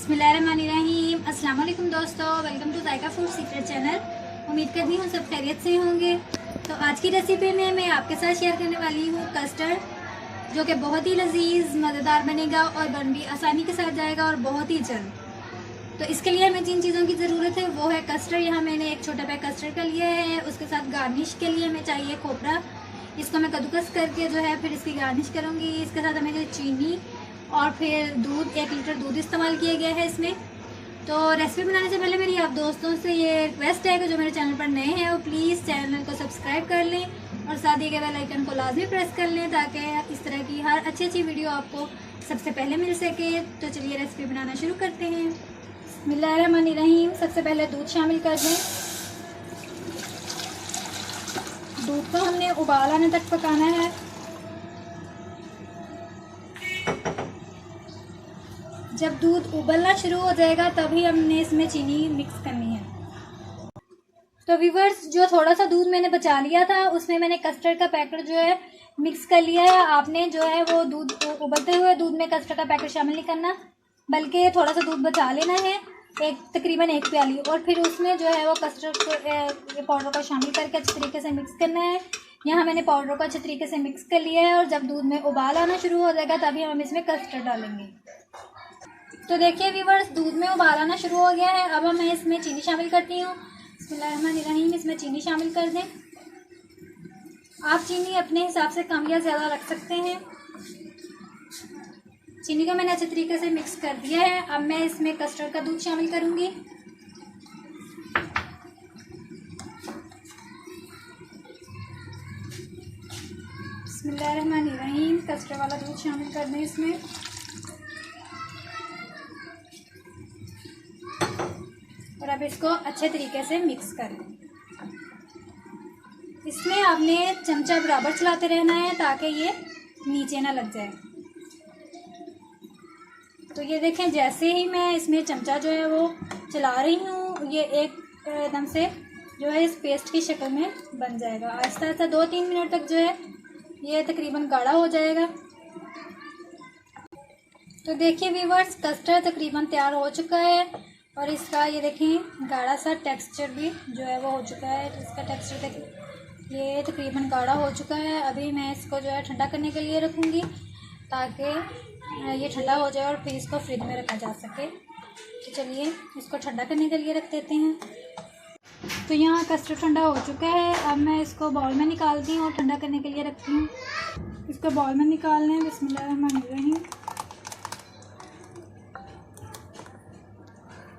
बिस्मिल्लाहिर्रहमानिर्रहीम। अस्सलाम वालेकुम दोस्तों, welcome to Zaika food secret channel. उम्मीद करती हूँ सब खैरियत से होंगे। तो आज की रेसिपी में मैं आपके साथ शेयर करने वाली हूँ कस्टर्ड, जो कि बहुत ही लजीज मज़ेदार बनेगा और बन भी आसानी के साथ जाएगा और बहुत ही जल्द। तो इसके लिए हमें जिन चीज़ों की ज़रूरत है वो है कस्टर्ड। यहाँ मैंने एक छोटा पैक कस्टर्ड का लिया है। उसके साथ गार्निश के लिए हमें चाहिए खोपरा। इसको मैं कद्दूकस करके जो है फिर इसकी गार्निश करूँगी। इसके साथ हमें चीनी और फिर दूध, 1 लीटर दूध इस्तेमाल किया गया है इसमें। तो रेसिपी बनाने से पहले मेरी आप दोस्तों से ये रिक्वेस्ट है कि जो मेरे चैनल पर नए हैं वो प्लीज़ चैनल को सब्सक्राइब कर लें और साथ ही बेल आइकन को लाजमी प्रेस कर लें ताकि इस तरह की हर अच्छी वीडियो आपको सबसे पहले मिल सके। तो चलिए रेसिपी बनाना शुरू करते हैं। बिस्मिल्लाहिर्रहमानिर्रहीम। सबसे पहले दूध शामिल कर दें। दूध को हमने उबाल आने तक पकाना है। जब दूध उबलना शुरू हो जाएगा तभी हमने इसमें चीनी मिक्स करनी है। तो व्यूअर्स, जो थोड़ा सा दूध मैंने बचा लिया था उसमें मैंने कस्टर्ड का पैकेट जो है मिक्स कर लिया है। आपने जो है वो दूध उबलते हुए दूध में कस्टर्ड का पैकेट शामिल नहीं करना, बल्कि थोड़ा सा दूध बचा लेना है, तकरीबन 1 प्याली, और फिर उसमें जो है वो कस्टर्ड पाउडर को शामिल करके अच्छे तरीके से मिक्स करना है। यहाँ मैंने पाउडर को अच्छे तरीके से मिक्स कर लिया है और जब दूध में उबाल आना शुरू हो जाएगा तभी हम इसमें कस्टर्ड डालेंगे। तो देखिए व्यूअर्स, दूध में उबाल आना शुरू हो गया है। अब मैं इसमें चीनी शामिल करती हूँ। बिस्मिल्लाहिर्रहमानिर्रहीम। इसमें चीनी शामिल कर दें। आप चीनी अपने हिसाब से कम या ज़्यादा रख सकते हैं। चीनी को मैंने अच्छे तरीके से मिक्स कर दिया है। अब मैं इसमें कस्टर्ड का दूध शामिल करूँगी। बिस्मिल्लाहिर्रहमानिर्रहीम। कस्टर्ड वाला दूध शामिल कर दें इसमें। और अब इसको अच्छे तरीके से मिक्स कर लें। इसमें आपने चमचा बराबर चलाते रहना है ताकि ये नीचे ना लग जाए। तो ये देखें, जैसे ही मैं इसमें चमचा जो है वो चला रही हूँ ये एकदम से जो है इस पेस्ट की शक्ल में बन जाएगा। आहिस्ता आहिस्ता 2-3 मिनट तक जो है ये तकरीबन गाढ़ा हो जाएगा। तो देखिए व्यूअर्स, कस्टर्ड तकरीबन तैयार हो चुका है और इसका ये देखें गाढ़ा सा टेक्सचर भी जो है वो हो चुका है। तो इसका टेक्सचर देखिए ये तकरीबन गाढ़ा हो चुका है। अभी मैं इसको जो है ठंडा करने के लिए रखूँगी ताकि ये ठंडा हो जाए और फिर इसको फ्रिज में रखा जा सके। तो चलिए इसको ठंडा करने के लिए रख देते हैं। तो यहाँ कस्टर्ड ठंडा हो चुका है। अब मैं इसको बाउल में निकालती हूँ और ठंडा करने के लिए रखती हूँ। इसको बाउल में निकाल लें। बिस्मिल्लाहिर्रहमानिर्रहीम।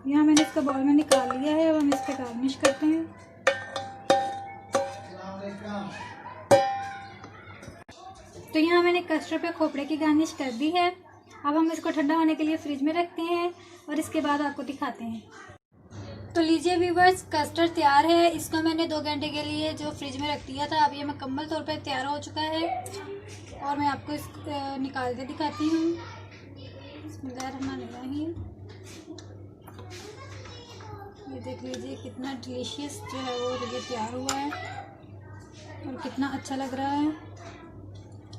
यहाँ मैंने इसको बाउल में निकाल लिया है। अब हम इस पर गार्निश करते हैं। तो यहाँ मैंने कस्टर्ड पे खोपरे की गार्निश कर दी है। अब हम इसको ठंडा होने के लिए फ्रिज में रखते हैं और इसके बाद आपको दिखाते हैं। तो लीजिए व्यूअर्स, कस्टर्ड तैयार है। इसको मैंने 2 घंटे के लिए जो फ्रिज में रख दिया था। अब ये मुकम्मल तौर पर तैयार हो चुका है और मैं आपको इस निकाल के दिखाती हूँ। बिस्मिल्लाहिर्रहमानिर्रहीम। ये देख लीजिए कितना डिलीशियस जो है वो ये तैयार हुआ है और कितना अच्छा लग रहा है।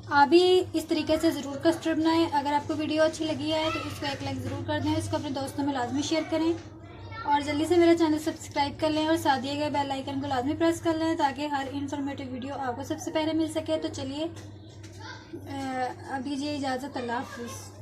आप भी इस तरीके से ज़रूर कस्टर्ड बनाएं। अगर आपको वीडियो अच्छी लगी है तो इसको 1 लाइक ज़रूर कर दें। इसको अपने दोस्तों में लाजमी शेयर करें और जल्दी से मेरा चैनल सब्सक्राइब कर लें और साथ दिए गए बेल आइकन को लाजमी प्रेस कर लें ताकि हर इन्फॉर्मेटिव वीडियो आपको सबसे पहले मिल सके। तो चलिए अब दीजिए इजाज़त। अल्लाह हाफ़िज़।